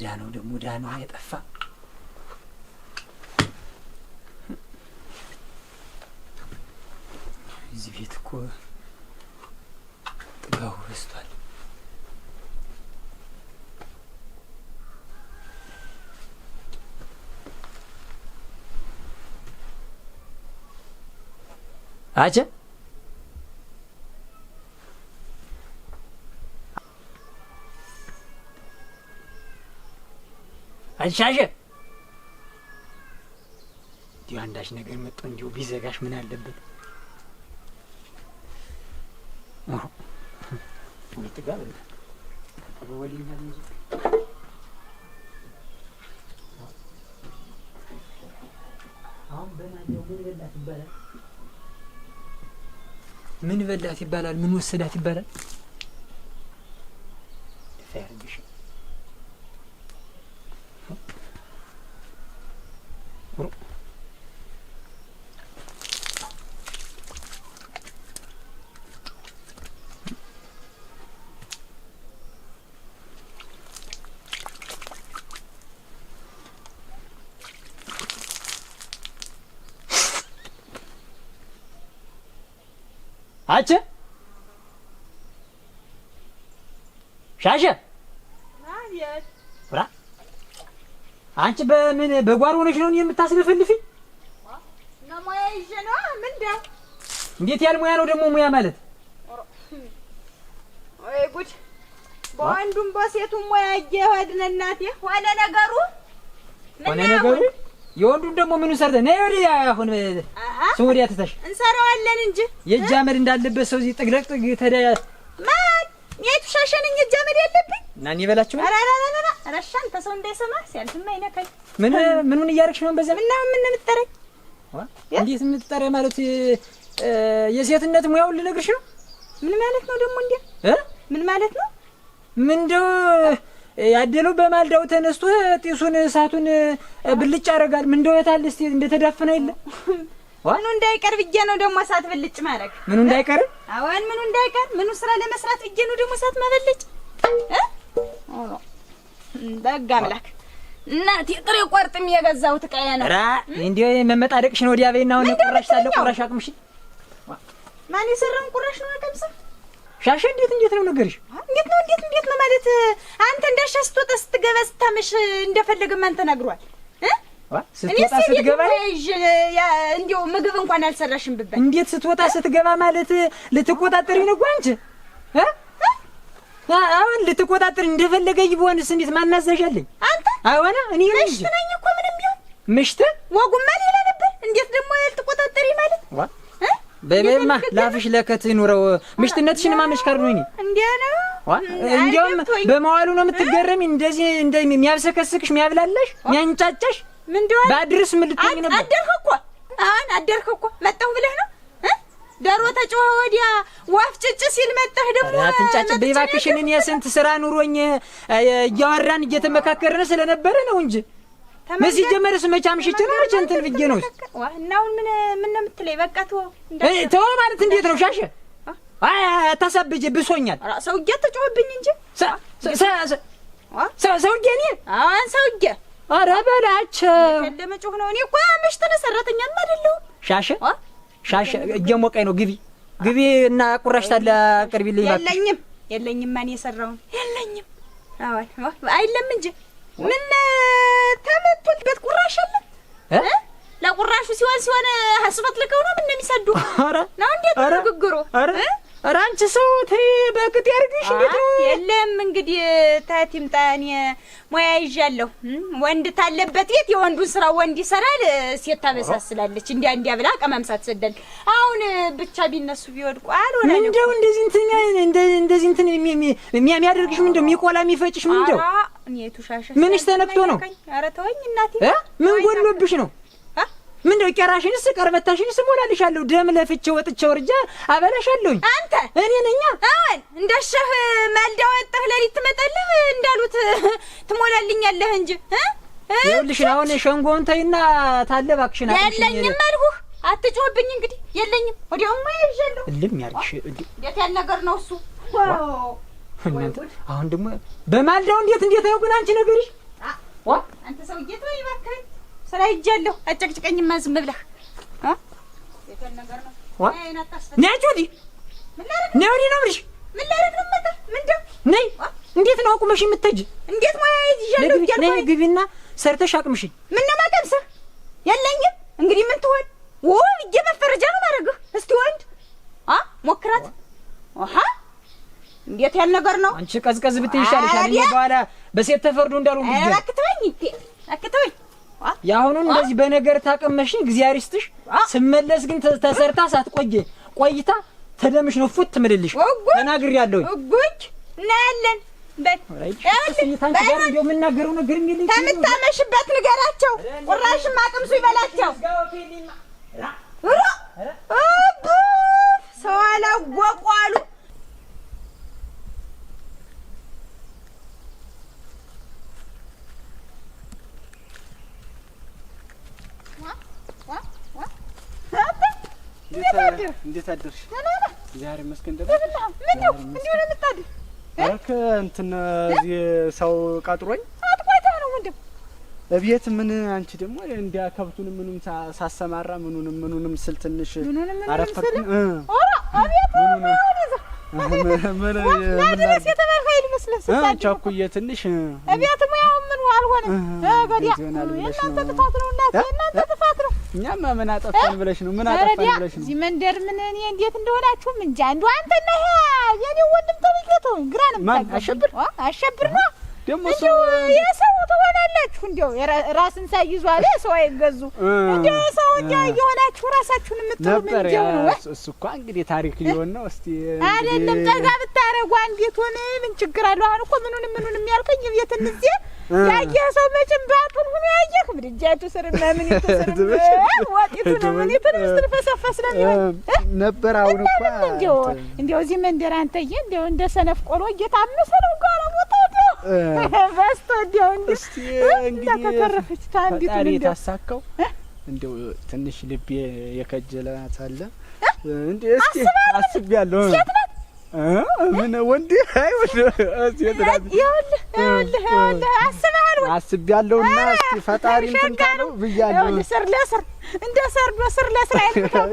ዳነው ደግሞ ዳነው የጠፋ እዚህ ቤት እኮ ጥጋው በስቷል። አጀ አንሻሸ እንዲሁ አንዳች ነገር መጥቶ እንዲሁ ቢዘጋሽ ምን አለበት? ጥጋብ ወሊኛል እንጂ አሁን በማንኛው ምን በላት ይባላል? ምን በላት ይባላል? ምን ወሰዳት ይባላል? ፈርግሽ አቸ ሻሸ ማለት ወራ አንቺ በምን በጓሮ ሆነሽ ነው የምታስለፈልፊኝ? ነው ሙያ ይዤ ነው። ምንድነው? እንዴት ያለ ሙያ ነው ደግሞ? ሙያ ማለት ወይ ጉድ! በወንዱም በሴቱም ሙያ እየሄድን እናቴ ሆነ ነገሩ ሆነ ነገሩ። የወንዱን ደግሞ ምኑን ሰርተ ነይ ወዲያ። አሁን ሰው ወዲያ ተታሽ እንሰራዋለን እንጂ የእጅ አመድ እንዳለበት ሰው እዚህ ጥግለቅ ጥግ ተዳያ ማን የቱ ሻሸነኝ የእጅ አመድ ያለብኝ እና እኔ በላችሁ። አራራራራ ረሻን ተሰው እንዳይሰማ ሲያልፍማ አይነካኝ። ምኑን እያረግሽ ነው? በዛ ምን የምትጠረኝ? እንዴት የምትጠረኝ ማለት የሴትነት ሙያውን ልነግርሽ ነው። ምን ማለት ነው ደግሞ? እንዴ ምን ማለት ነው? ምንድነው ያደለው? በማልዳው ተነስቶ ጢሱን እሳቱን ብልጭ ያደርጋል። ምን እንደወታል እስቲ እንደተዳፈነ የለ ምኑ እንዳይቀር ብዬ ነው ደግሞ እሳት ብልጭ ማድረግ። ምኑ እንዳይቀር? አዎን ምኑ እንዳይቀር። ምኑ ስራ ለመስራት ብዬ ነው ደግሞ እሳት ማበልጭ። በጋ አምላክ እናቴ ጥሬ ቆርጥም የገዛሁት ዕቃዬ ነው። ራ እንዴ መመጣደቅሽን ወዲያ በይና አሁን ቁራሽ ሳለ ቁራሽ አቅምሽ ማን የሰራውን ቁራሽ ነው አቀምሳ ሻሸ። እንዴት ነው ነገርሽ? እንዴት ነው ማለት አንተ እንዳሻሽ ስትወጣ ስትገባ ስታመሽ እንደፈለገ ማን ተናግሯል? ስትወጣ ስትገባ እንዴው ምግብ እንኳን አልሰራሽም ብባል እንዴት ስትወጣ ስትገባ ማለት ልትቆጣጠሪ ነው እንጂ አሁን ልትቆጣጠሪ እንደፈለገ ይቦንስ እንዴት ማናዘዣለኝ አንተ? አዎና እኔ ምሽት ነኝ እኮ ምንም ቢሆን ምሽት ወጉማ ሌላ ነበር። እንዴት ደግሞ ልትቆጣጠሪ ማለት በበማ ላፍሽ ለከት ኑረው ምሽትነትሽን ማመሽ ካር ነው። እንዴ ነው እንዴውም በመዋሉ ነው የምትገረሚ። እንደዚህ የሚያብሰከስክሽ የሚያብላላሽ የሚያንጫጫሽ ምንድነው? ባድርስ ምን ልትሆኚ ነበር? አደርክ እኮ መጣሁ ብለህ ነው ዳሮ ተጮኸ ወዲያ ዋፍ ጭጭ ሲል መጣህ ደግሞ አትንጫጭ በይባክሽን። እኔ ስንት ስራ ኑሮኝ እያወራን እየተመካከርን ስለነበረ ነው እንጂ መሲ ጀመረስ መቻምሽች ነው መቼ እንትን ብዬ ነው ዋናውን ምን ነው የምትለኝ? በቃ ተው ማለት እንዴት ነው ሻሸ? አታሳብጅ ብሶኛል። ሰውዬ ተጮህብኝ እንጂ ሰውዬ እኔ አሁን ሰውዬ ኧረ በላቸው ለመጮህ ነው። እኔ እኮ ምሽት ነው ሰራተኛም አይደለሁም። ሻሸ እየሞቀኝ ነው። ግቢ እና ቁራሽ ታለ አቅርቢልኝ እባክሽ። የለኝም ማን የሰራውን የለኝም። አይ አይለም እንጂ ምን ተመቶበት ቁራሽ አለ ለቁራሹ ሲሆን ሀስበት ልከው ነው ምን እንደሚሰዱ ነው። እንዴት ነው ግግሩ? ኧረ አንቺ ሰው ተይ በቅጥ ያርግሽ። እንዴት ነው? የለም እንግዲህ ታቲምጣን ሙያ ይዣለሁ። ወንድ ታለበት ቤት የወንዱን ስራ ወንድ ይሰራል፣ ሴት ታበሳስላለች። እንዲያ ብላ ቀማምሳት ሰደል። አሁን ብቻ ቢነሱ ቢወድቁ አልሆነ እንደው እንደዚህ እንትን የሚያደርግሽ ምንድነው? የሚቆላ የሚፈጭሽ ምንድነው? እኔ ቱሻሽ ምንሽ ተነክቶ ነው? ኧረ ተወኝ እናቴ። ምን ጎሎብሽ ነው? ምን ነው ቄራሽንስ ቀርበታሽንስ ሞላልሻለሁ። ደም ለፍቼ ወጥቼ ወርጃ አበላሻለሁኝ። አንተ እኔ ነኛ። አሁን እንደሸህ ማልዳ ወጣህ ለሊት ትመጣለህ እንዳሉት ትሞላልኛለህ እንጂ ይኸውልሽ አሁን ሸንጎውን ተይና ታለባክሽና የለኝም አልሁህ። አትጮህብኝ እንግዲህ የለኝም። ወዲያውማ ይዤለሁ እልም ያልሽ እንዴት ያለ ነገር ነው እሱ? እናንተ አሁን ደግሞ በማልዳው እንዴት ነው ግን አንቺ ነገርሽ? አንተ ሰውዬ ተወኝ እባክህ። ስራ ይጃለሁ አጨቅጭቀኝማ ዝም ብለህ የት ነገር ነው? ነይ ወዲህ ነይ ወዲህ ነው የምልሽ። ምን ላደርግ ነው የምመጣ? ምንድን ነይ እንዴት ነው አቁመሽ የምትሄጂ? እንዴት ሙያ ይዣለሁ እያልኩ ነይ ግቢና ሰርተሽ አቅምሽኝ። ምን ነው ማቀምሰህ? የለኝም እንግዲህ ምን ትሆን ብዬ መፈረጃ ነው ማድረግህ። እስቲ ወንድ ሞክራት። እንዴት ያለ ነገር ነው? አንቺ ቀዝቀዝ ብትይ ይሻልሻል። እኔ በኋላ በሴት ተፈርዶ እንዳልሆን ብዬሽ አክተወኝ ያሁኑን እንደዚህ በነገር ታቀመሽኝ እግዚአብሔር ይስጥሽ። ስመለስ ግን ተሰርታ ቆይታ ተደምሽ ነው ፉት ትምልልሽ። ተናግሬያለሁ። እጉጅ እናያለን። ታንቺ ጋር እንደው የምናገረው ነገር የሚልኝ ከምታመሽበት ንገራቸው። ቁራሽም አቅምሱ ይበላቸው። ሰው አላወቁ አሉ። እንዴት አደርሽ? ዛሬ መስከን ምን ነው እንዴ ነው የምታድር? እንትን እዚህ ሰው ቀጥሮኝ አጥቋታ ነው ወንድም እቤት ምን አንቺ ደግሞ እንዲያ ከብቱን ምኑም ሳሰማራ ምኑንም ስል ትንሽ አረፈኩ። ኦራ አቤት ምን ለምን የተበርካይል መስለህ ስታድር ቻኩዬ ትንሽ እቤት ሙያው ምን አልሆነ ገዲያ እናንተ ጥፋት ነው እናቴ እናንተ ጥፋት ነው። እኛማ ምን አጠፋን ብለሽ ነው? ምን አጠፋን ብለሽ ነው? እዚህ መንደር ምን እኔ እንዴት እንደሆናችሁም እንጃ። እንደው አንተና የኔ ወንድም ተብዬቶ ግራ ነው ማን አሸብር ነው ደግሞ የሰው ትሆናላችሁ። እንደው ራስን ሳይዙ አለ ሰው አይገዙ። እንደው ሰው እየሆናችሁ ራሳችሁን የምትሉ ምን ጀው ነው? እሱ እኮ እንግዲህ ታሪክ ሊሆን ነው። እስቲ አይደለም ጠጋ ብታረጉ እንዴት ሆነ? ምን ችግር አለው? አሁን እኮ ምኑንም ያልከኝ ቤት እንዚህ ያየህ ሰው መቼም ባጡን ሆነ ያየህ ምድጃቱ ስር ምን ይተሰር ወጥቱ ነው ምን ይተነስተን ፈሰፈስ ነበር። አሁን እኮ እንደው እዚህ መንደር አንተዬ እንደው እንደ ሰነፍ ቆሎ እየታመሰ ነው ጋር ሞታው በስቶ እንደው እስቲ እንግዲህ ተተረፈች ታንዲቱ እንደው ታሳካው እንደው ትንሽ ልቤ የከጀላት አለ እንዴ እስቲ አስቤያለሁ። ምን ወንድ አይወድ ይኸውልህ አስቤያለሁና እስቲ ፈጣሪ እንትን ካለው ብያለሁ። ስር ለስር እንደ ሰርዶ ስር ለስር አይተው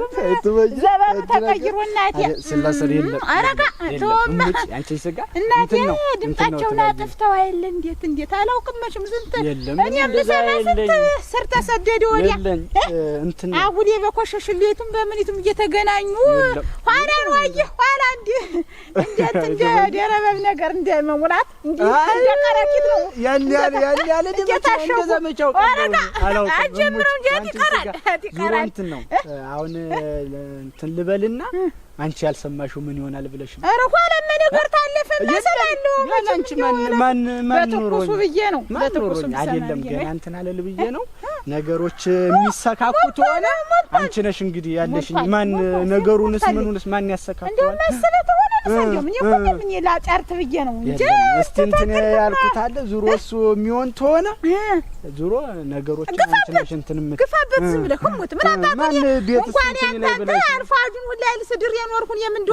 ዘባኑ ተቀይሮ እናቴ ስለስር የለም አረጋ ተወማ አንቺ ስጋ እናቴ ድምጣቸውን አጥፍተው አይደል? እንዴት አላውቅም። መቼም ዝንት እኔም ልሰማ ስንት ስር ተሰደደ ወዲያ እንትን አጉዴ በኮሸሽሌቱም በምኒቱም እየተገናኙ ኋላ ነው አየህ ኋላ እንዴት እንደ ደረበብ ነገር እንደ መሙላት እንዴ እንደ ቀረቂት ነው ያን ያለ እንደዛ መቻው አላውቅም። አጀምረው እንዴት ይቀራል እንትን ነው አሁን እንትን ልበልና አንቺ ያልሰማሽው ምን ይሆናል ብለሽ ነው? ኧረ ኋላ ምን ነገር ታለፈ መሰላለሁ። አንቺ ማን በትኩሱ ብዬ ነው በትኩሱ አይደለም ገና እንትን አለል ብዬ ነው። ነገሮች የሚሰካኩት ሆነ አንቺ ነሽ እንግዲህ ያለሽኝ። ማን ነገሩንስ ምኑንስ ማን ያሰካኩት እንደው መሰለህ ሆነ ለሰንደው ምን ይቆም ምን ላጫርት ብዬ ነው እንጂ እስቲ እንትን ያልኩት አለ ዙሮ እሱ የሚሆን ተሆነ ዙሮ ነገሮች አንቺ ነሽ እንትን ግፋበት ዝም ብለህ ሞት ምን አባባኝ እንኳን ያንተ አርፋጁን ሁላ ልስድር የኖርኩን የምንዷ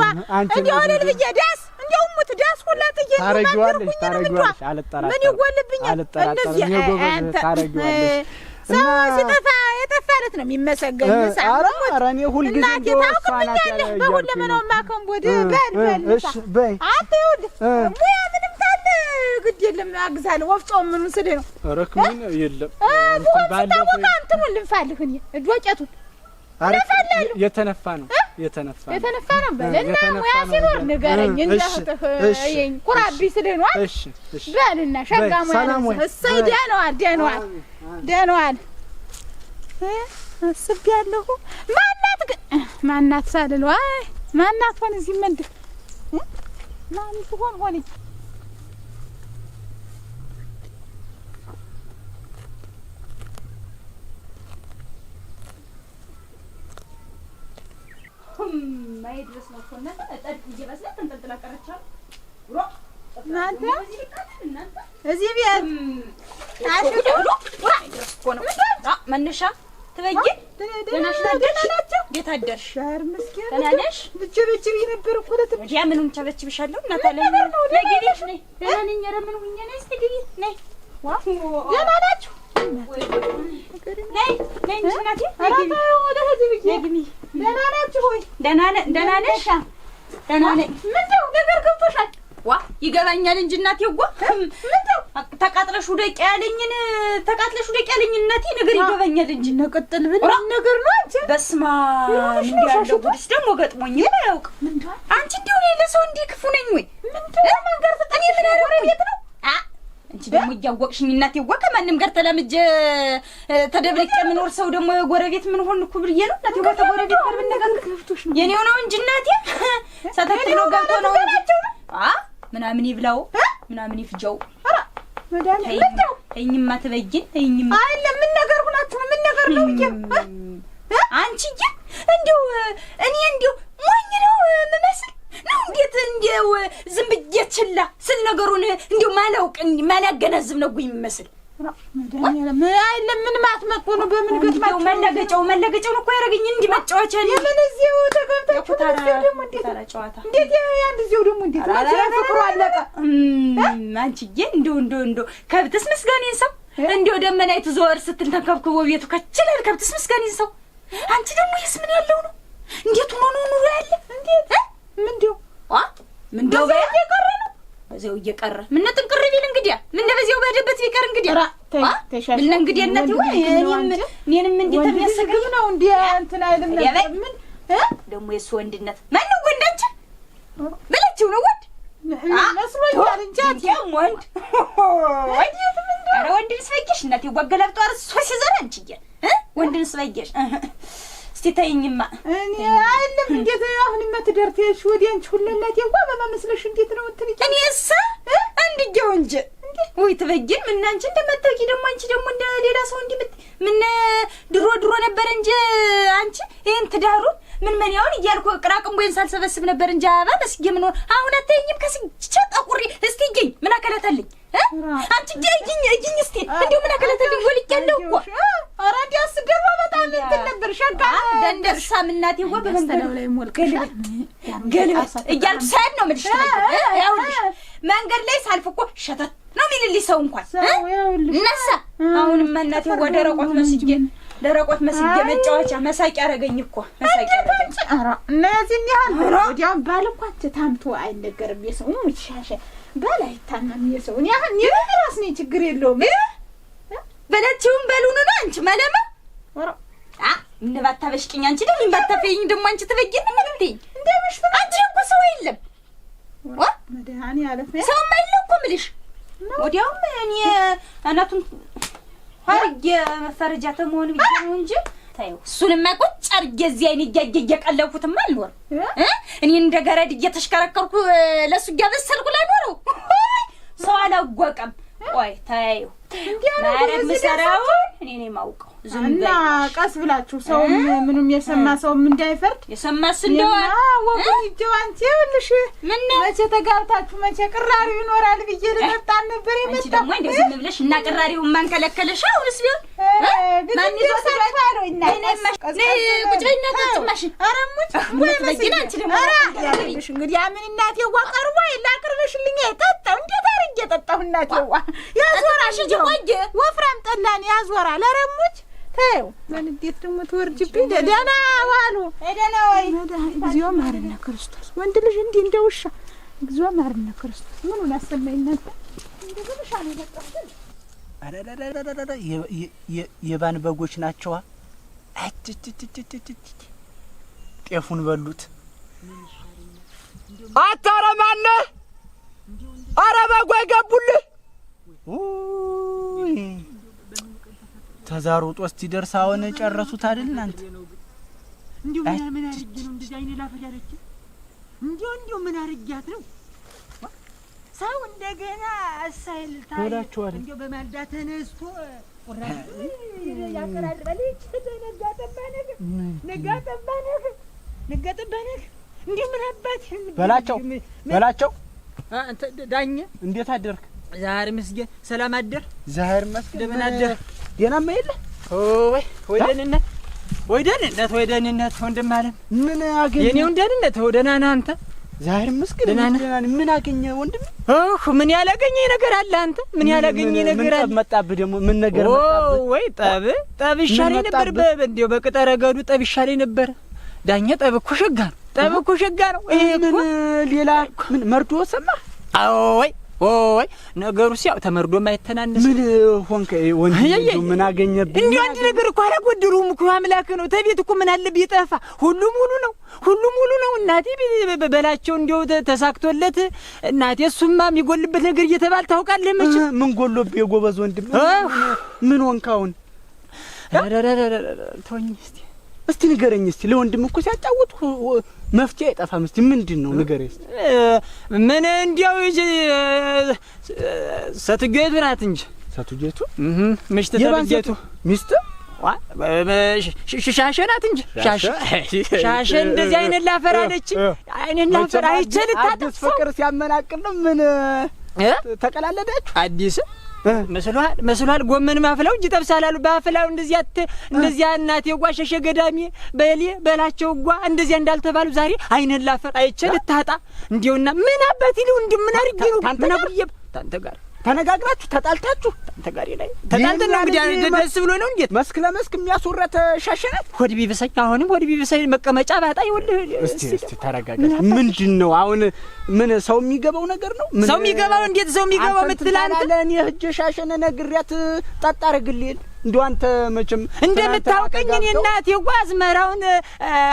እንደው ለልብዬ ዳስ እንደው ሙት ዳስ ሁላ ጥዬ ታረጊዋለሽ አልጠራጠርም። ምን ይጎልብኛል? እነዚህ የጎበዝ ታረጊዋለሽ። ሰው ሲጠፋ የጠፋለት ነው የሚመሰገን። ኧረ እኔ ሁልጊዜ እንደው እሷናት በሁለመናው ማከምቦድ በል በይ አንተ ይኸውልህ ሙያ ምንም ታለ ግድ የለም አግዛለሁ። ወፍጮ ምኑን ስለ ነው ረክሙን የለም እንትን ባለፈው እንትኑን ልንፋልህ እኔ ዶቄቱን የተነፋ ነው በልና ሙያ ሲኖር ንገረኝ። እንደህተህ ይኝ ኩራቢ ስለኗል በልና ሸጋ ሙያ እሰይ ደህናዋል አስቤያለሁ። ማናት ሳልለው አይ ማናት ሆነ እዚህ መንደር ማን ትሆን ሆነኝ ማይ ድረስ ነው እኮ እናንተ ጠጥ እየበስለ ተንጠልጥላ ቀረቻው እናንተ እዚህ ቤት ታሽቶ እኮ ነው መነሻ ትበይን ደናናቸው ቤት አደርሽ ሻር መስኪን ተናነሽ ብቻ ነበር እኮ ለትብቻ ያ ምንም ቸበችብሻለሁ እና ታለ ለግቢሽ ነይ ደናነኝ ረምን ሁኛ ነይ እስቲ ግቢ ነይ ዋው ደናናችሁ ነይ ነይ እናቴ አራታ ወደ ህዝብ ግቢ ደናናችሁ ሆይ ደናነሽ ደናነኝ ምንድነው ነገር ገብቶሻል ዋ ይገባኛል እንጂ እናቴ ወ ምንድነው ተቃጥለሽ ወደቅ ያለኝን እናቴ ነገር ይገባኛል እንጂ ነቀጥል ብል ነገር ነው አንቺ በስማ እንዲያለው ጉድስ ደግሞ ገጥሞኝ ያውቅ አንቺ እንደው ለሰው እንዲህ ክፉ ነኝ ወይ ምንድነው መንገር ተጠኝ ምን ያለው ቤት ነው አንቺ ደግሞ እያወቅሽኝ እናቴ ወ ከማንም ጋር ተላምጄ ተደብለቅ የምኖር ሰው ደግሞ ጎረቤት ምን ሆንኩ ብዬ ነው እናቴ ወ ተጎረቤት ጋር ብነጋገር የኔው ነው እንጂ እናቴ ሰተክሎ ገብቶ ነው ምናምን ይብላው ምናምን ይፍጀው መዳም ምንድነው እኝማ ትበይን እኝማ አይደለም ምን ነገር ሆናችሁ ምን ነገር ነው አንቺዬ እንደው እኔ እንደው ሞኝ ነው መመስል ነው እንዴት እንደው ዝም ብዬ ችላ ስል ነገሩን እንደው ማላገናዝብ ነው የሚመስል መዳም አይደለም ምን ማትመጡ ነው በምን ገጥማችሁ መለገጫው ነው እኮ ያረገኝ እንዲህ መጫወቻ ነው የምን እዚሁ ተገብታችሁ ደግሞ እንዴት ጨዋታ እንዴት ያን እዚሁ ደግሞ እንዴት ፍቅሩ አለቀ አንቺዬ እንደው ከብትስ ምስጋኔን ሰው እንደው ደመናይቱ ዘወር ስትል ተከብክቦ ቤቱ ከችላል ከብትስ ምስጋኔን ሰው አንቺ ደግሞ ይስምን ያለው ነው እንዴት ሆኖ ኑሮ ያለ እንዴት ምንድነው በየቀረ ነው በዚያው እየቀረ ምን ጥንቅር ቢል እንግዲህ ምን በዚያው በደበት ቢቀር እንግዲህ ምን እንግዲህ እናቴ ወይ እኔንም እንዴት የሚያሰግብ ነው እንዴ እንትን አይደለም ምን ደግሞ የሱ ወንድነት ማን ነው ወንዳችን በለችው ነው ወንድ መስሎኛል እንጂ አንቺም ወንድ ኧረ ወንድን ስበየሽ እናቴ ወገለብጧ እርሷ ሲዘራ አንቺዬ ወንድን ስበየሽ እስቲ ተይኝማ እኔ አይደለም እንዴት አሁን መትደርተሽ ወዲያንቺ ሁሉነት እንኳን በመመስለሽ እንዴት ነው እንትን እኔስ አንድየው እንጂ ወይ ትበይን ምን አንቺ እንደመጣቂ ደግሞ አንቺ ደግሞ እንደ ሌላ ሰው እንዲምት ምን ድሮ ነበር እንጂ አንቺ ይሄን ትዳሩ ምን ያውን እያልኩ ቅራቅምቦን ሳልሰበስብ ነበር እንጂ አባ መስጌ ምን አሁን አትይኝም ከስንቻ ጠቁሪ እስቲ ይኝ ምን አከላታልኝ አንቺ ይኝ እስቲ እንደው ምን አከላታልኝ ወልቄያለሁ እኮ ኧረ እንዲያስ ገባ በጣም እንትን ነበር ሸጋ ደንደርሳ ምናቴ ወ በመንገዱ ላይ ሞልቀል እያልኩ ሳይድ ነው ምልሽ ያውልሽ መንገድ ላይ ሳልፍ እኮ ሸተት ነው የሚልልኝ ሰው እንኳን እነሳ አሁንም እናቴ ወደ ደረቆት መስጌ መጫወቻ መሳቂ አረገኝ እኮ መሳቂ አረገኝ ኧረ እነዚህ ያህል ወዲያው ባልኳት ታምቶ አይነገርም የሰው ነው ይሻሻ በላይ ታማም የሰው እኔ አሁን የራስ ነኝ ችግር የለውም በላችሁም በሉኑ ነው አንቺ ማለማ ኧረ ምን ባታበሽቂኝ አንቺ ደግሞ ባታፈይኝ ደግሞ አንቺ ትበጊን ምን ልትይ እንደምሽ አንቺ እኮ ሰው የለም መድሃኒ ያለፈ ሰው ማይለው እኮ ምልሽ ወዲያውም እኔ አናቱን አርጌ መፈረጃ ተመሆን ብዬ ነው እንጂ ታዩ እሱንማ ቁጭ አርጌ እዚህ አይኔ እየቀለብኩትማ አልኖር እኔ እንደ ገረድ እየተሽከረከርኩ ለሱ እያበሰልኩ ላኖረው ሰው አላወቀም ቆይ ታዩ ማረም ሰራው እኔ ነኝ ማውቀው እና ቀስ ብላችሁ ሰው ምንም የሰማ ሰውም እንዳይፈርድ የሰማስ እንደው ወቁን ይጆአንቺ ይልሽ ምን መቼ ተጋብታችሁ መቼ ቅራሪው ይኖራል ብዬ ልመጣን ነበር አንቺ ደግሞ እንደዚህ ብለሽ እና ቅራሪው ማን ከለከለሽ አሁንስ ቢሆን ማን ይዞታል እና ቁጭ በይና ተጥማሽ አረሙት ወይ መስጊድ አንቺ ደግሞ ያለሽ እንግዲህ ምን እናቴ ወቀርቦ ይላቅርብሽልኝ አይጣጣው እንዴት አርጌ ጠጣሁ እናቴ ያዞራሽ ጀቆየ ወፍራም ጠላን ያዞራል አረሙት ታዩ ምን እንዴት ደግሞ ተወርጅብኝ ደህና ዋሉ ደህና ወይ እግዚኦ ማርና ክርስቶስ ወንድ ልጅ እንዲህ እንደውሻ እግዚኦ ማርና ክርስቶስ ምኑን አሰማይነት እንደብሻ ነው የመጣሁት አዳዳዳዳዳ የባን በጎች ናቸው ጤፉን በሉት አታረማነ አረ በጎይ ገቡልህ ተዛሩጦ እስኪደርስ አሁን ጨረሱት አይደል አንተ እንዴው ምን አርግ ነው እንደዚህ አይኔ ላፈጃለች እንዴው ምን አርግያት ነው ሰው እንደገና አሳይል ታዳቸዋል እንዴው በማልዳ ተነስቶ ቁራጭ ያቀራርባለች ተነጋጠባነገ ልገጥብህ ነህ እንዴ? ምን አባት በላቸው አንተ ዳኘ እንዴት አደርክ? ዛሬ መስገን ሰላም አደር? ዛሬ መስገን እንደምን አደር? ደህናማ የለ ወይ ደህንነት ወንድም አለም ምን አገኘ? የኔው ደህንነት ደህና ነህ አንተ? ዛሬ መስገን ምን አገኘ ወንድም? ምን ያላገኘኝ ነገር አለ አንተ? ምን ያላገኘኝ ነገር አለ? ምን መጣብህ ደግሞ? ምን ነገር መጣብህ? ወይ ጠብ ይሻለኝ ነበር። እንደው በቅጠረ ገዱ ጠብ ይሻለኝ ነበር። ዳኘ ጠብ እኮ ሸጋ ነው። ይሄ ምን ሌላ ምን መርዶ ሰማህ? ወይ ነገሩ ሲያው ተመርዶ ማይተናነስ ምን ሆንከ ወንድም? ምን አገኘብህ? እንዴ አንድ ነገር እኮ አላጎደሉም እኮ አምላክ ነው። ተቤት እኮ ምን አለ ቢጠፋ ሁሉ ሙሉ ነው። እናቴ በላቸው እንዴው ተሳክቶለት እናቴ እሱማ የሚጎልበት ነገር እየተባለ ታውቃለህ መቼ? ምን ጎሎብህ የጎበዝ ወንድም? ምን ሆንክ አሁን? ተወኝ እስቲ ንገረኝ። እስቲ ለወንድም እኮ ሲያጫውት መፍትሄ አይጠፋም። እስቲ ምንድነው ንገረኝ እስቲ። ምን እንዲያው ሰትጌቱ ናት እንጂ ሰትጌቱ ምሽት ተብጌቱ ሚስት ሻሸ ናት እንጂ ሻሸ እንደዚህ አይነት ላፈር አለች። አይነት ላፈር አይችል አዲስ ፍቅር ሲያመናቅል ነው። ምን ተቀላለዳችሁ? አዲስ መስሏል ጎመን ማፍላው እንጂ ጠብሳላሉ ባፍላው እንደዚያ እናቴ ጓሸሸ ገዳሚ በላቸው ጓ እንደዚያ እንዳልተባሉ ዛሬ አይነን ላፈር አይቸል ታጣ እንዲውና ምን አባቲ ነው እንደምን አርጊ ነው ምን አብዬ ታንተ ጋር ተነጋግራችሁ ተጣልታችሁ ታንተ ጋር ላይ ተጣልተን ነው እንግዲህ ደስ ብሎ ነው እንዴ? መስክ ለመስክ የሚያስወራት ሻሸናት ሆድ ቢብሰኝ አሁንም ሆድ ቢብሰኝ መቀመጫ ባጣ ይወልህ። እስቲ ተረጋጋ። ምንድነው አሁን? ምን ሰው የሚገባው ነገር ነው? ሰው የሚገባው እንዴት ሰው የሚገባው ምትላንተ? ለኔ ህጀ ሻሸነ ነግሪያት ጣጣ አረግልኝ እንደው አንተ መቼም እንደምታውቀኝ እኔ እናቴ ጓዝ መራውን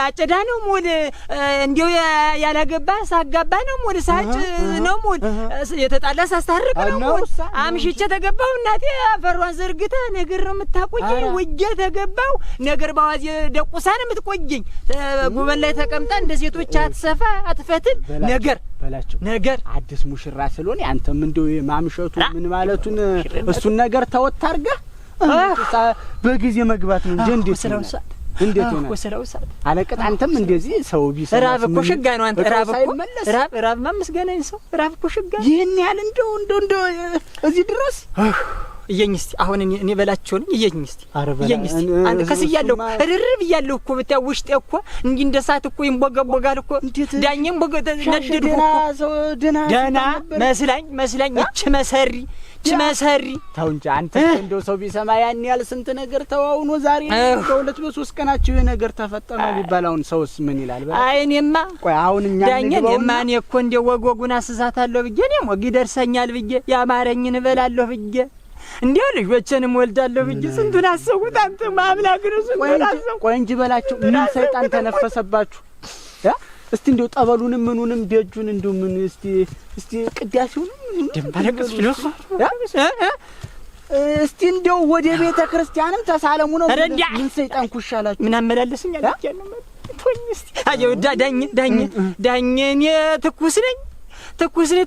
አጨዳ ነው ሙል እንዴው ያላገባ ሳጋባ ነው ሙል ሳጭ ነው ሙል የተጣላ ሳስታርቅ ነው ሙል አምሽቼ ተገባው እናቴ አፈሯን ዘርግታ ነገር ነው የምታቆየኝ። ወጄ ተገባው ነገር ባዋዝ ደቁሳ ነው የምትቆየኝ። ጉበን ላይ ተቀምጣ እንደ ሴቶች አትሰፋ አትፈትን ነገር በላቸው ነገር አዲስ ሙሽራ ስለሆነ አንተም እንደው ማምሸቱ ምን ማለቱን እሱን ነገር ተወት አድርገህ በጊዜ መግባት ነው እንጂ እንዴት ነው አለቀጥ? አንተም እንደዚህ ሰው ቢሰራ ራብ እኮ ሸጋ ነው። አንተ ራብ ማመስገናኝ ሰው ራብ እኮ ሸጋ ይሄን ያህል እንደው እዚህ ድረስ እየኝ እስቲ አሁን እኔ በላቸው ነኝ። እየኝ እስቲ አንተ ከስያለሁ እርርብ ያለው እኮ በታውሽጤ እኮ እንጂ እንደሳት እኮ ይንቦገቦጋል እኮ ዳኘም ነድድኩ እኮ ደና መስላኝ እች መሰሪ ታው እንጂ አንተ እንደው ሰው ቢሰማ ያን ያህል ስንት ነገር ተዋውኖ ዛሬ በሁለት በሶስት ቀናችሁ ይሄ ነገር ተፈጠመ ቢባል አሁን ሰውስ ምን ይላል? አይ እኔማ ቆይ አሁን እኛ ዳኘን እኔ እኮ እንደው ወጎጉን አስሳታለሁ ብዬ እኔም ወግ ይደርሰኛል ብዬ ያማረኝን እበላለሁ ብዬ እንዴው ልጆችንም ወልዳለሁ ብዬ ስንቱን አሰቡት። አንተ ማምላክ ነው ስንቱን አሰቡ። ቆይ እንጂ በላቸው ምን ሰይጣን ተነፈሰባችሁ? እስቲ እንደው ጠበሉንም ምኑንም ደጁን እንደው ምን እስቲ ቅዳሴውንም ደምባለቅስ ፍሎስ እስቲ እንደው ወደ ቤተ ክርስቲያንም ተሳለሙ ነው። ምን ሰይጣን ኩሻላችሁ? ምን አመላለስኛል ያለው ቶኝ እስቲ አየው ዳኘን ትኩስ ነኝ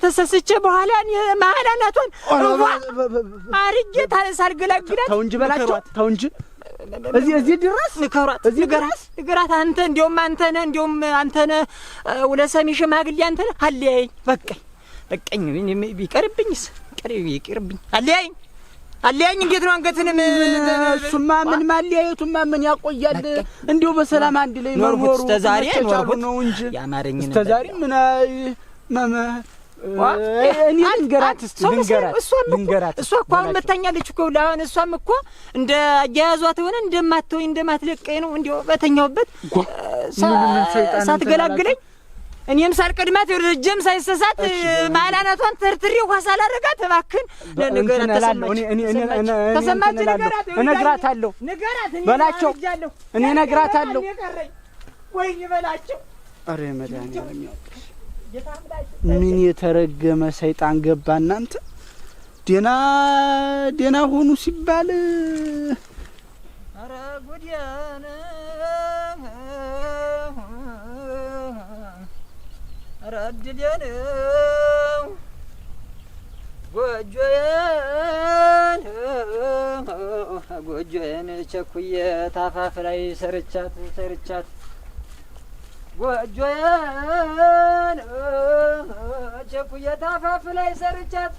ተሰስቼ በኋላ እኔ ማህላናቷን አርጌ ሳልገላግላት ተው እንጂ በላቸው ተው እንጂ እዚህ ድረስ ንገራት አንተ እንደውም አንተ ነህ ወለሰሚ ሽማግሌ አንተ ነህ። አለያየኝ በቃኝ ቢቀርብኝስ ይቅርብኝ። አለያየኝ እንዴት ነው አንገትንም እሱማ ምን ማለያየቱማ ምን ያቆያል? እንደው በሰላም አንድ ላይ መኖሩ ተዛሬ ነው እንጂ ያማረኝ ተዛሬ ምን እኔ ልንገራት እሷ እኮ አሁን መታኛለች እኮ አሁን እሷም እኮ እንደ አያያዟት ሆነ እንደማትለቀኝ ነው እንዴው በተኛውበት ሳትገላግለኝ እኔም ሳልቀድማት ወደጀም ሳይሰሳት ማላናቷን ተርትሬ ውሃ ሳላረጋት እባክህን ለነገራት ተሰማች ነገራት እነግራታለሁ በላቸው እኔ እነግራታለሁ ወይ በላቸው። አረ መድኃኒዓለም ያውቅሽ ምን የተረገመ ሰይጣን ገባ እናንተ ደና ሆኑ ሲባል አረ ጉዲያነ አረ አድዲያነ ጎጆዬን ቸኩዬ ታፋፍ ላይ ሰርቻት ጎጆዬን ቸኩዬ ታፋፍ ላይ ሰርቻት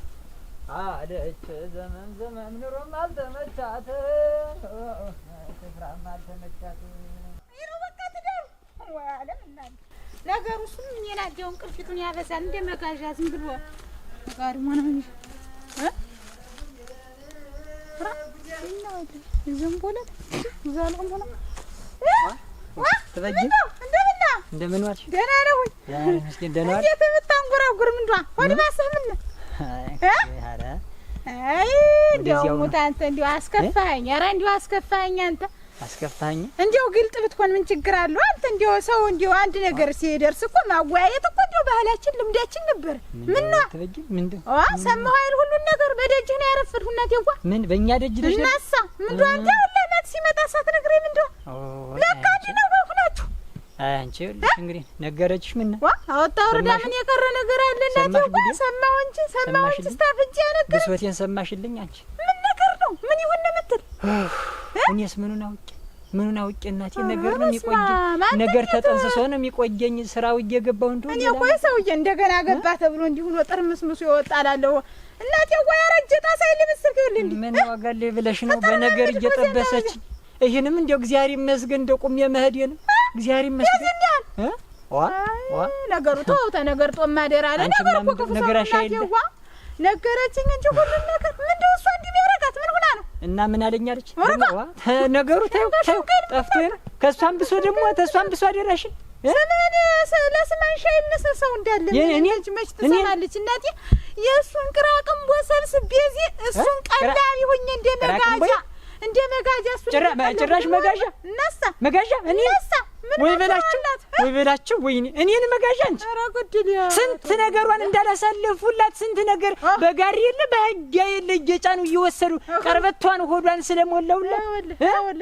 አለች ዘመን ዘመን ኑሮም አልተመቻት ስፍራም አልተመቻት። ይኸው በቃ ትዳሩ ወይ አለም እናንተ ነገሩ እሱም የናጀውን ቅርፊቱን ያበዛል እንደ መጋዣ ዝም ብሎ ጋር ሆነ እንጂ ዝም ብሎ ዛልቆም ሆነ ተበጅ እንደምን ዋልሽ? ደህና ነው ወይ? ምስኪን ደህና ዋል። እንዴት የምታንጎራጉር ምንድን ሆድ ባሰህ ምን ኧረ አይ እንደው ሙት አንተ እንደው አስከፋኸኝ። ኧረ እንደው አስከፋኸኝ አንተ አስከፋኸኝ። እንደው ግልጥ ብትሆን ምን ችግር አለው? አንተ እንደው ሰው እንደው አንድ ነገር ሲደርስ እኮ ማወያየት እኮ እንደው ባህላችን ልምዳችን ነበር። ምን ነው ተበጅ ምንድን ሰማሁ አይደል? ሁሉን ነገር በደጅህ ነው ያረፈድሁ እናቴ ዋ ምን በእኛ ደጅ ነሽ? እናሳ ምንድን አንተ ለማት ሲመጣ ሳትነግረኝ ምንድን ለካ እንዲህ ነው በኩላችሁ አንቺ ልጅ እንግዲህ ነገረችሽ። ምን ዋ አወጣው ወርዳ ምን የቀረ ነገር አለ እናቴ? ሰማሁ እንጂ ስታፍጄ ነገር ብሶቴን ሰማሽልኝ አንቺ? ምን ነገር ነው? ምን ይሁን ነው የምትል? እኔስ ምኑን አውቄ እናቴ። ነገር ነው የሚቆየኝ፣ ነገር ተጠንስሶ ነው የሚቆየኝ። ስራው እየገባው እንደው እኔ ቆይ ሰውዬ እንደገና ገባ ተብሎ እንዲሁ ነው ጥርምስምሱ ይወጣላለሁ እናቴ። ወይ አረጀታ ሳይል ምስል ይሁን እንዴ ምን ዋጋለ ብለሽ ነው በነገር እየጠበሰች። ይሄንም እንደው እግዚአብሔር ይመስገን እንደው ቁም የመሄድ ነው እግዚአብሔር ይመስገን። ነገሩ ተው ተነገር ጦም ማደር አለ ነገር እኮ ክፉ ሰው ነገረችኝ እንጂ ሁሉን ነገር ምንድነው እሷ እንዲያረጋት ምን ሆና ነው? እና ምን አለኛለች ነገሩ? ተው ጠፍቶ ነው ከሷም ብሶ ደግሞ ተሷም ብሶ አደራሽን ሰማን ለስማን ሻይ ነሰሰው እንዳለ እኔ ልጅ መች ትሰማለች እናቴ። የእሱን ቅራቅም ወሰብስቤ እዚህ እሱን ቀላቢ ሆኜ እንደ መጋጃ እሱ ጭራሽ መጋዣ መጋዣ እኔ ወይ በላችሁ ወይኔ እኔን መጋዣ እንጂ ስንት ነገሯን እንዳላሳለፉላት ስንት ነገር በጋሪ የለ በህያ የለ እየጫኑ እየወሰዱ ቀርበቷን ሆዷን ስለሞላውላት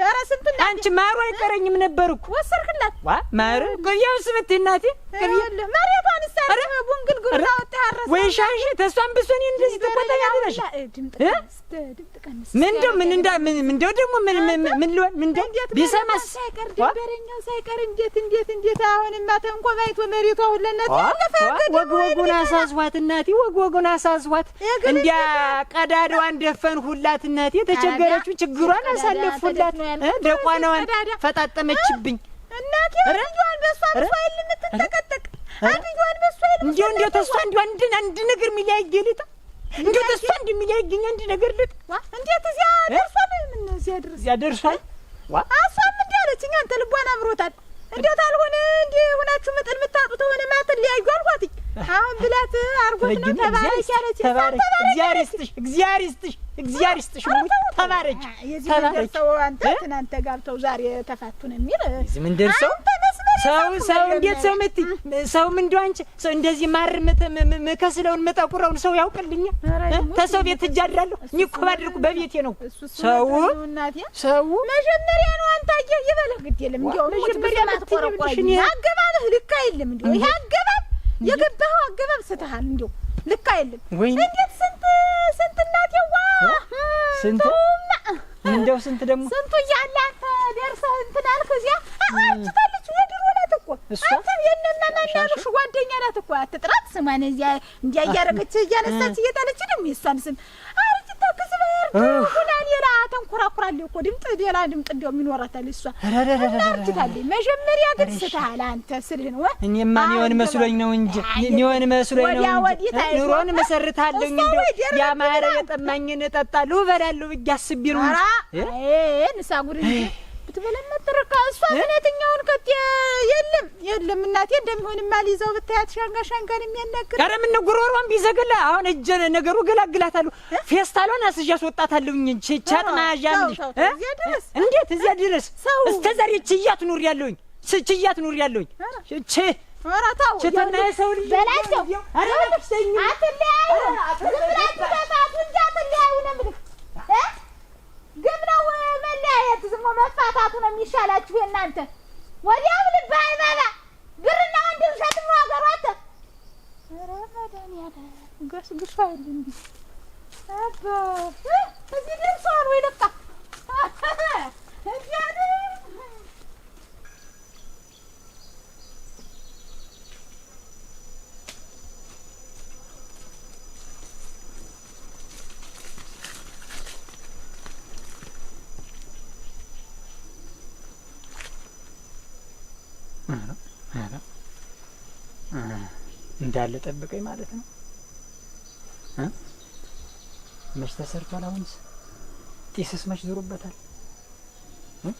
ኧረ ስንት አንቺ ማሩ አይቀረኝም ነበር እኮ ወሰርክላት ማሩ ቅቤው ስብት እናቴ መሬቷን ሳር ቡንግልግል ታወጣ ወይ ሻሽ ተሷን ብሶኔ እንደዚህ ተቆጣ ያለሽ ምንድነው ደግሞ ምን ሊሆን ምንድነው ቢሰማስ ደበረኛው ሳይቀር እንዴት አሁንማ ተንቆባይቶ መሬቷ ሁለነት ወጉን አሳዝዋት እናቴ ወጉን አሳዝዋት እንዲያ ቀዳዳዋን ደፈንሁላት እናቴ ተቸገረችው ችግሯን አሳለፍሁላት ደቋናዋን ፈጣጠመችብኝ እናቴ አንዱን በሷ አይል የምትተቀጠቅ አንዱን በሷ አይል እንዴ ተሷ አንድ ነገር ሚላይገልታ እንዴ ተሷ እንደሚላይገኝ አንድ ነገር ልጥ እንዴት እዚያ ደርሷል? ምን እዚያ ደርሷል? አሷም እንዲያለችኝ አንተ ልቧን አምሮታል። እንዴት አልሆነ እንዴ ሆናችሁ መጠን የምታጡት ሆነ ማተን ሊያዩ አልኳት። አሁን ብላት አርጎት ነው ተባረክ ያለች። ተባረክ እግዚአብሔር ይስጥሽ ተባረክ። የዚህ ሰው አንተ ትናንተ ጋብተው ዛሬ ተፋቱን የሚል እዚህ ምን ደርሰው ሰው እንዴት ሰው ምትይ ሰው ምን እንደው አንቺ ሰው እንደዚህ ማርመተ መከስለውን መጣቁራውን ሰው ያውቅልኛል? ተሰው ቤት እጃድራለሁ እኔ እኮ ባድርኩ በቤቴ ነው። ሰው መጀመሪያ ነው አንተ አየህ ይበለ ግድ የለም እንደው መጀመሪያ ማትቆረቆረኝ አገባብህ ልክ አይደለም። እንደው ይሄ አገባብ የገባኸው አገባብ ስተሃል እንደው ልክ አይደለም። እንዴት ስንት እናቴዋ እንደው ስንት ደግሞ ስንቱ እያለ አንተ ደርሰህ እንትን አልክ እዚያ አርጅታለች። የድሮ ናት እኮ አንተ የእነማናሽ ጓደኛ ናት እኮ አትጥራት ስሟን እዚያ እንዲያ እያደረገች እያነሳች እየጣለች ደግሞ የእሷን ስም አርጅታ ከስበርት ሁላ ሌላ ተንኮራኩራለች እኮ ሌላ ድምጥ እንደው የሚኖራታል እሷ አርጅታለች። መጀመሪያ ግን ስተሃል አንተ ስልህ ነው። እኔማ የሚሆን መስሎኝ ነው እንጂ ኑሮን መሰርታለሁ እንደው ያማረ የጠማኝን እጠጣለሁ እበላለሁ ብዬ አስቤ ነው እንጂ ንሳ ጉድ እንጂ ብትበለመጥ ተረካ እሷ ምንኛውን ከት የለም እናቴ እንደሚሆንማ ሊይዘው ብታያት ሻንጋን የሚያናግር ኧረ ምን ጉሮሮን ቢዘግላ አሁን እጄ ነገሩ ገላግላታለሁ። ፌስታሏን አስዣ አስወጣታለሁ እንጂ ቻት ማያዣልሽ እንዴት እዚያ ድረስ እስከ ዛሬ ችያት ኑር ያለውኝ ወራታው ቸተና የሰው ልጅ በላቸው አትለያዩ ተጣጡ እንጂ አትለያዩ ነው የምልህ። ግም ነው መለያየት ዝም መፋታቱ ነው የሚሻላችሁ እናንተ። ወዲያው ልብ አይበላ ብርና ወንድ ውሸት ነው አገሩ አንተ ረመዳን ያለ ገስግሷ አይደል እንዴ አባ እዚህ ደርሷል ወይ ለካ እዚህ አይደል እንዳለ ጠብቀኝ ማለት ነው። መች ተሰርቷል? አሁንስ ጢስስ መች ዞሮበታል?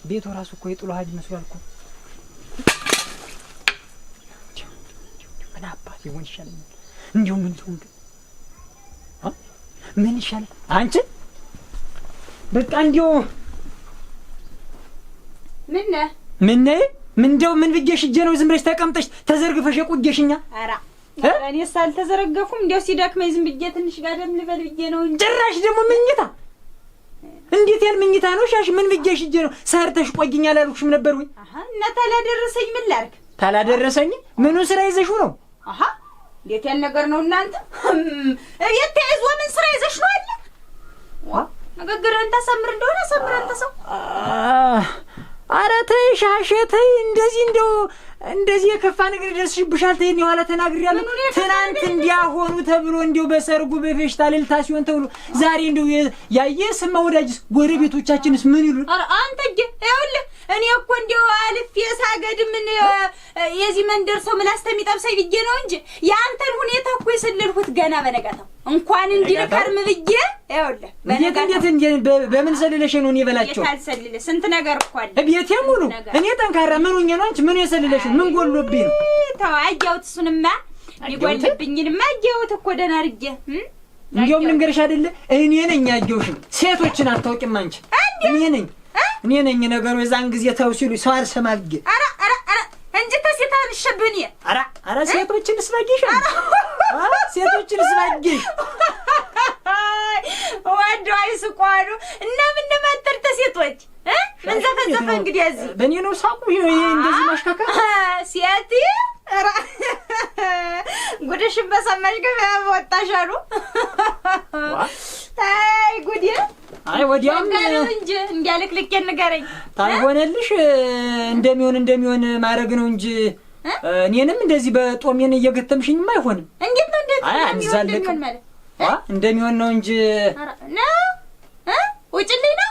ቤቱ ራሱ እኮ የጥሎ ሀጅ መስሏል እኮ። ምን አባት ይሆን ይሻለኛል? እንዲሁ ምን ትሆን ግን ምን ይሻላል? አንቺ በቃ እንዲሁ ምን እንደው ምን ብዬሽ እጄ ነው ዝም ብለሽ ተቀምጠሽ ተዘርግፈሽ የቆየሽኛ? ኧረ እኔስ አልተዘረገፉም። እንዲያው ሲደክመኝ ዝም ብዬ ትንሽ ጋደም ልበል ብዬ ነው እንጂ። ጭራሽ ደግሞ ምኝታ! እንዴት ያል ምኝታ ነው? ሻሽ ምን ብዬሽ እጄ ነው ሰርተሽ ቆይኛ አላልኩሽም ነበር ወይ? እና ታላደረሰኝ ምን ላድርግ? ታላደረሰኝ ምኑ ስራ ይዘሽው ነው? እንዴት ያል ነገር ነው እናንተ? እቤት ተይዞ ምን ስራ ይዘሽ ነው አለ? ንግግርህን ታሰምር እንደሆነ አሰምር አንተ ሰው። ኧረ ተይ ሻሼ ተይ። እንደዚህ የከፋ ነገር ይደርስሽብሻል። ተይ ነው ኋላ ተናግሬያለሁ። ትናንት እንዲያሆኑ ተብሎ እንደው በሰርጉ በፌሽታ ልልታ ሲሆን ተብሎ ዛሬ እንደው ያየ ስማ ወዳጅስ ጎረቤቶቻችንስ ምን ይሉን? ኧረ አንተ ይኸውልህ እኔ እኮ እንደው አልፌ ሳገድ ምን የዚህ መንደር ሰው ምላስ ተሚጠብሰኝ ብዬ ነው እንጂ የአንተን ሁኔታ እኮ የሰለልሁት ገና በነጋታው እንኳን እንዲልከርም ብዬ ይኸውልህ እንዴት በምን ሰልለሽ ነው? እኔ በላቸው ታልሰልለ ስንት ነገር እኮ አለ ቤቴ ሙሉ። እኔ ጠንካራ ምን ሆኜ ነው? አንቺ ምን የሰልለሽ ምን ጎሎብኝ ነው? ተው አየሁት። እሱንማ ይጎልብኝንማ አየሁት እኮ ደህና አድርጌ። እንዲያውም ልንገርሽ አይደለ እኔ ነኝ ያየሁሽም። ሴቶችን አታውቂም አንቺ። እኔ ነኝ ነገሩ። የዛን ጊዜ ተው ሲሉ ሰው አልሰማ ብዬ እንጂ ተሴታ አንሸብኝ። ኧረ ሴቶችን ስባጊሽ ሴቶችን ስባጊሽ ወንዱ አይስቋሉ እና ምን ነበር ተሴቶች ምን ዘፈዘፈ እንግዲህ እዚህ በእኔ ነው ሳቁ እንደዚህ ማሽካካ ሲያቲ ጉድሽን በሰማሽ ግን ወጣሻሉ። አይ ጉድ! አይ ወዲያም እንጂ እንዲያልክልክ ንገረኝ። ታልሆነልሽ እንደሚሆን ማድረግ ነው እንጂ እኔንም እንደዚህ በጦሜን እየገተምሽኝማ አይሆንም። እንዴት ነው እንደሚሆን ነው እንጂ ነው ውጭልኝ ነው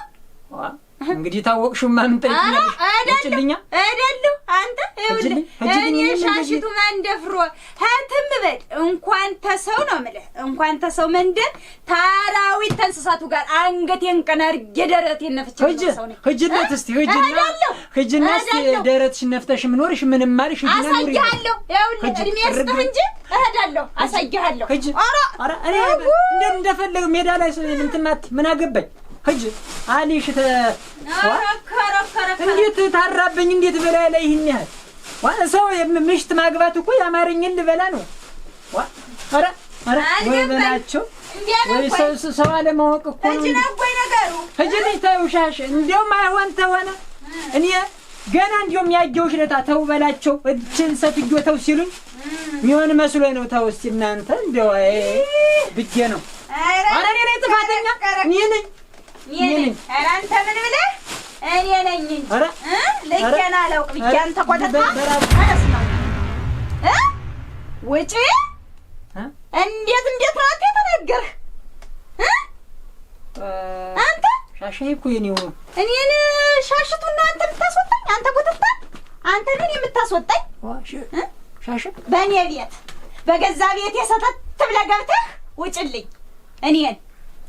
እንግዲህ ታወቅሽማ ምን ጠይቂኛለሽ? ውጭልኛ አይደለም አንተ ይኸውልህ እኔ ሻሽቱ ማንደፍሮ ሀትም በል እንኳን ተሰው ነው የምልህ እንኳን ተሰው መንደር ታራዊት ተንስሳቱ ጋር አንገቴን ቀና አድርጌ ደረቴን ነፍቼ ሰው ነኝ። ሂጂለት እስቲ ሂጂና እስቲ ደረትሽን ነፍተሽ ምኖርሽ ምንም ማለሽ ሂጂና ኑሪ። አሳይሃለሁ። ይኸውልህ እድሜ ስጥህ እንጂ እሄዳለሁ። አሳይሃለሁ። ኧረ እኔ እንደፈለግ ሜዳ ላይ እንትን ማት ምን አገባኝ? ሂጂ አሊሽ እንዴት ታራበኝ? እንዴት በላይ ላይ ይሄን ያህል ሰው ምሽት ማግባት እኮ ያማረኝን ልበላ ነው። ኧረ ወይ በላቸው ወይ ሰው አለማወቅ እኮ ነው። ሂጂ ልጅ ተይው ሻሽ። እንዲያውም አይሆን ተሆነ እኔ ገና እንዲያውም ያየሁሽ ለታ ተው በላቸው እችን ሰትዮ ተው ሲሉኝ የሚሆን መስሎኝ ነው። ተው እስኪ እናንተ እንዲያው ብዬ ነው። ኧረ እኔ ነኝ ጥፋተኛ እኔ ነኝ። ኧረ አንተ ምን ብለህ እኔ ነኝ እንጂ ልኬን አላውቅ ብዬሽ አንተ ቆጥተህ ውጪ። እንዴት ነው አንተ የተናገርህ? አንተ ሻሻዬ እኮ የእኔው ነው። እኔን ሻሽቱን ነው አንተ የምታስወጣኝ? አንተ ቆጥታ አንተ ምን የምታስወጣኝ? ሻሽ በእኔ ቤት በገዛ ቤት የሰተት ብለህ ገብተህ ውጭልኝ እኔን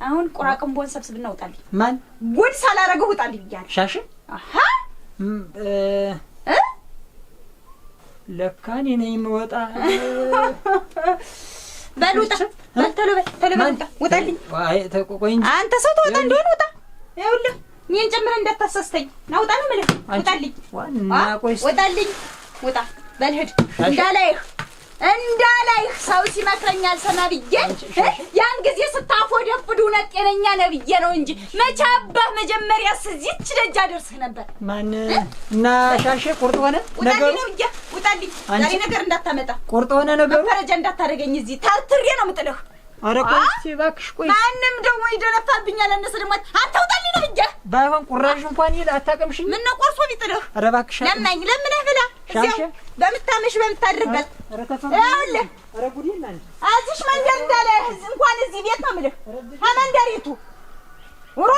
አሁን ቁራቅንቦን ሰብስብና ውጣልኝ። ማን ጉድ ሳላረገው ውጣልኝ ብያለሁ። ሻሽ ለካ እኔ ነኝ የምወጣ። በል ውጣ፣ ቶሎ በል ውጣልኝ። ቆይ እንጂ አንተ ሰው ተወጣ እንደሆነ ውጣ። ይኸውልህ እኔን ጨምረህ እንዳታሳስተኝ። ና ውጣ ነው የምልህ። ውጣልኝ፣ ውጣልኝ፣ ውጣ በል ሂድ። እንዳላይህ ሰው ሲመክረኝ አልሰማ ብዬ ያን ጊዜ ስታፎደፍዱ እውነት ጤነኛ ነህ ብዬ ነው እንጂ መቼ አባህ መጀመሪያስ እዚህች ደጅ አደርስህ ነበር። ማን እና ሻሼ ቁርጥ ሆነ ነገሩ? ውጣልኝ፣ ዛሬ ነገር እንዳታመጣ። ቁርጥ ሆነ ነገሩ። መፈረጃ እንዳታደርገኝ እዚህ ታትሬ ነው የምጥልህ። ኧረ ቆይ እስኪ እባክሽ ቆይ። ማንም ደግሞ ይደነፋብኛል። እነሱ ደግሞ አንተ ውጣልኝ ነው ብዬሽ ባይሆን ቁራሽ እንኳን ይል አታቀምሽኝ። ምን ነው ቆርሶ ቢጥልህ? ኧረ እባክሽ ለምነህ ብላ እዚያው በምታመሽ በምታድርበት። ይኸውልህ እዚህሽ መንደር እንዳለ እንኳን እዚህ ቤት ነው የምልህ መንደሪቱ ሮ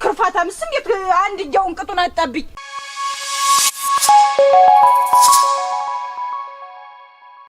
ክርፋታ ምስ እንዴት አንድ እጃውን ቅጡን አጣብኝ።